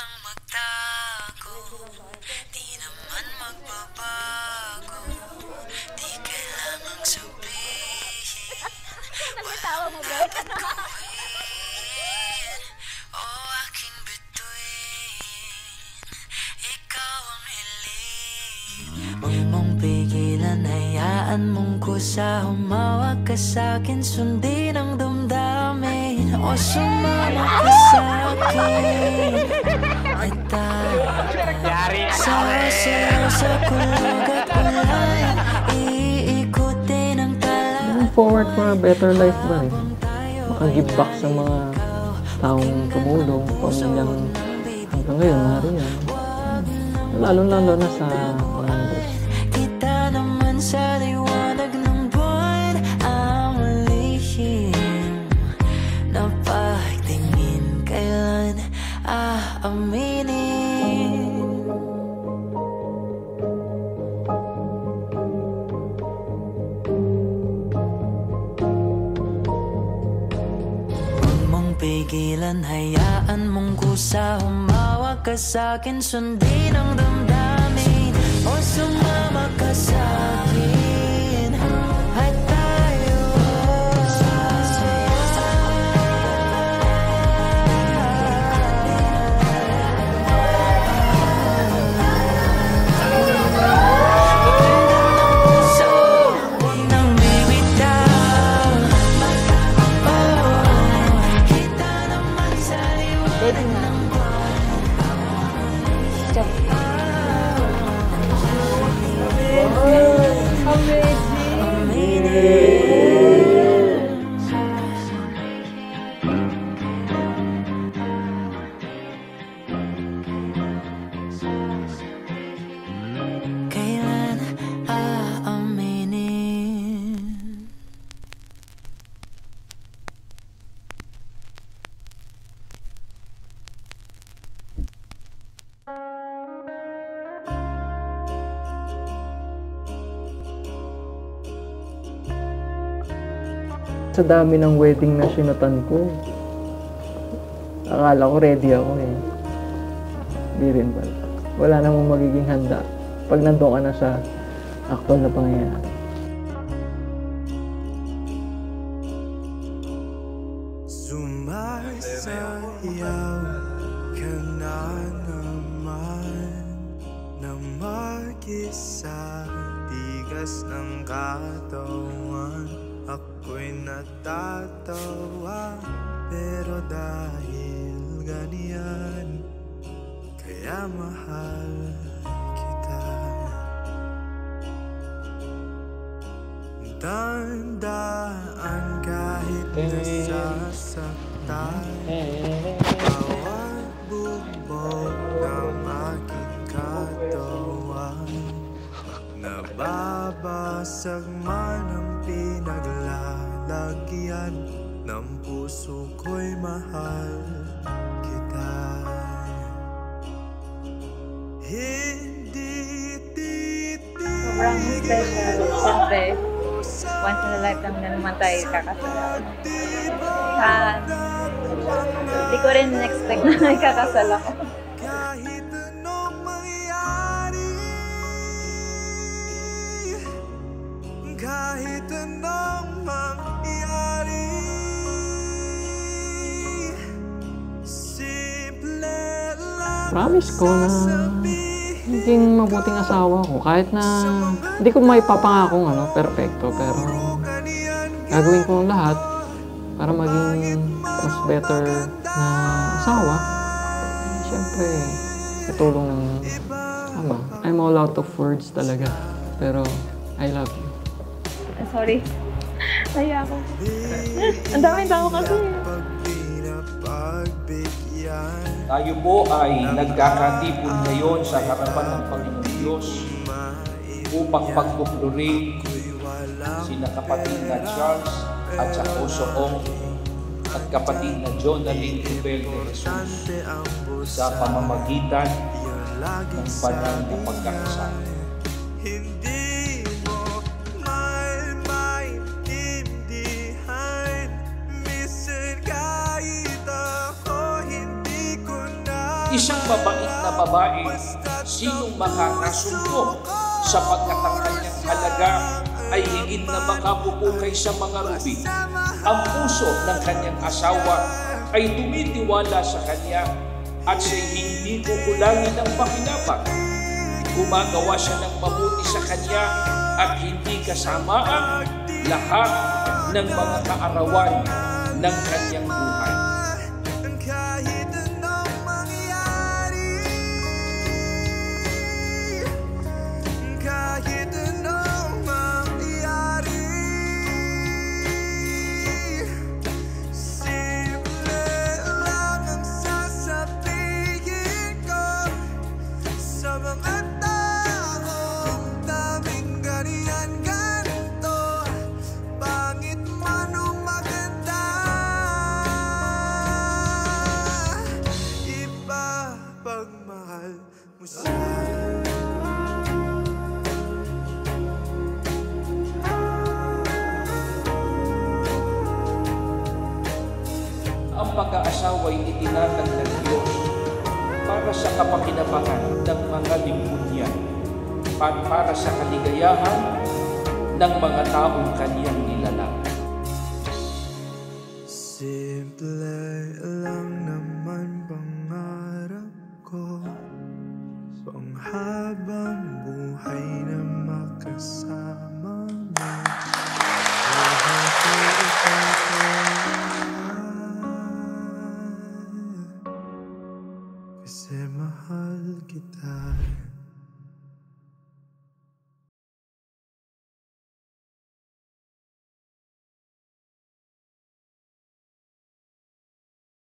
nang magtago, di naman magbabago, di kailangang sabihin, walang gagawin, o aking bituin, ikaw ang hiling. Huwag mong pigilan, hayaan mong kusa, humawak ka sa'kin, sundin ang damdamin, o sumama ka sa'kin. At tayo sasayaw sa kulog at ulan, iikutin ang tala. Moving forward for a better life ba rin? Makagive back sa mga taong tumulong, pamilyang hanggang ngayon nariyan. Lalo na sa pamangkin. Kita naman sa liwanag ng buwan ang lihim na pagtingin kailan aaminin. Huwag mong pigilan, hayaan mong kusa, humawak ka sa'kin, sundin ang damdamin, o sumama ka sa'kin. At tayo huwag nang bibitaw. Kita naman sa liwanag ng kailan aaminin. Sa dami ng wedding na sinutan ko, akala ko ready ako eh. Di rin pala. Wala namang magiging handa pag nandun ka na sa actual na pangyayari. Sumasayaw ka na naman na mag-isa, tigas ng katawan, ako'y natatawa, pero dahil ganyan, kaya mahal kita. Tandaan kahit nasasaktan, bawat bugbog ng aking katawan, nababasag man ang pinaglalagyan ng puso ko'y mahal kita. Hindi Sobrang special. Siyempre, once in a lifetime na naman tayo kakasal. Hindi ko rin expect na may kakasal ako. kahit anong mangyari, kahit anong mangyari, simple lang Promise ko na maging mabuting asawa ko. Kahit na hindi ko maipapangakong perfecto, pero gagawin ko ang lahat para maging mas better na asawa. Siyempre, sa tulong ng ama. I'm all out of words talaga. Pero, I love you. Sorry. Naya ako. Ang daming tao kasi. Tayo po ay nagkakatipon ngayon sa harapan ng Panginoong Diyos upang pagpupuri sina kapatid na Charles at sa Osoong at kapatid na Jonalyn Rubel de Jesus sa pamamagitan ng banal na pagkakasal. Hindi mo maintindihan, minsan kahit ako hindi ko na Isang mabait na babae, sinong makakasundo sapagkat ang kanyang halaga ay higit na makapupukay sa mga rubi. Ang puso ng kanyang asawa ay tumitiwala sa kanya at siya'y hindi kukulangin ng pakinabang. Gumagawa siya ng mabuti sa kanya at hindi kasama ang lahat ng mga kaarawan ng kanyang buhay. Ang pag-aasawa ay itinatag ng Diyos para sa kapakinabangan ng mga lipunan at para sa kaligayahan ng mga taong kaniyang nilalang. Simple lang naman pangarap ko, panghabang buhay na makasama mo. Kasi mahal kita.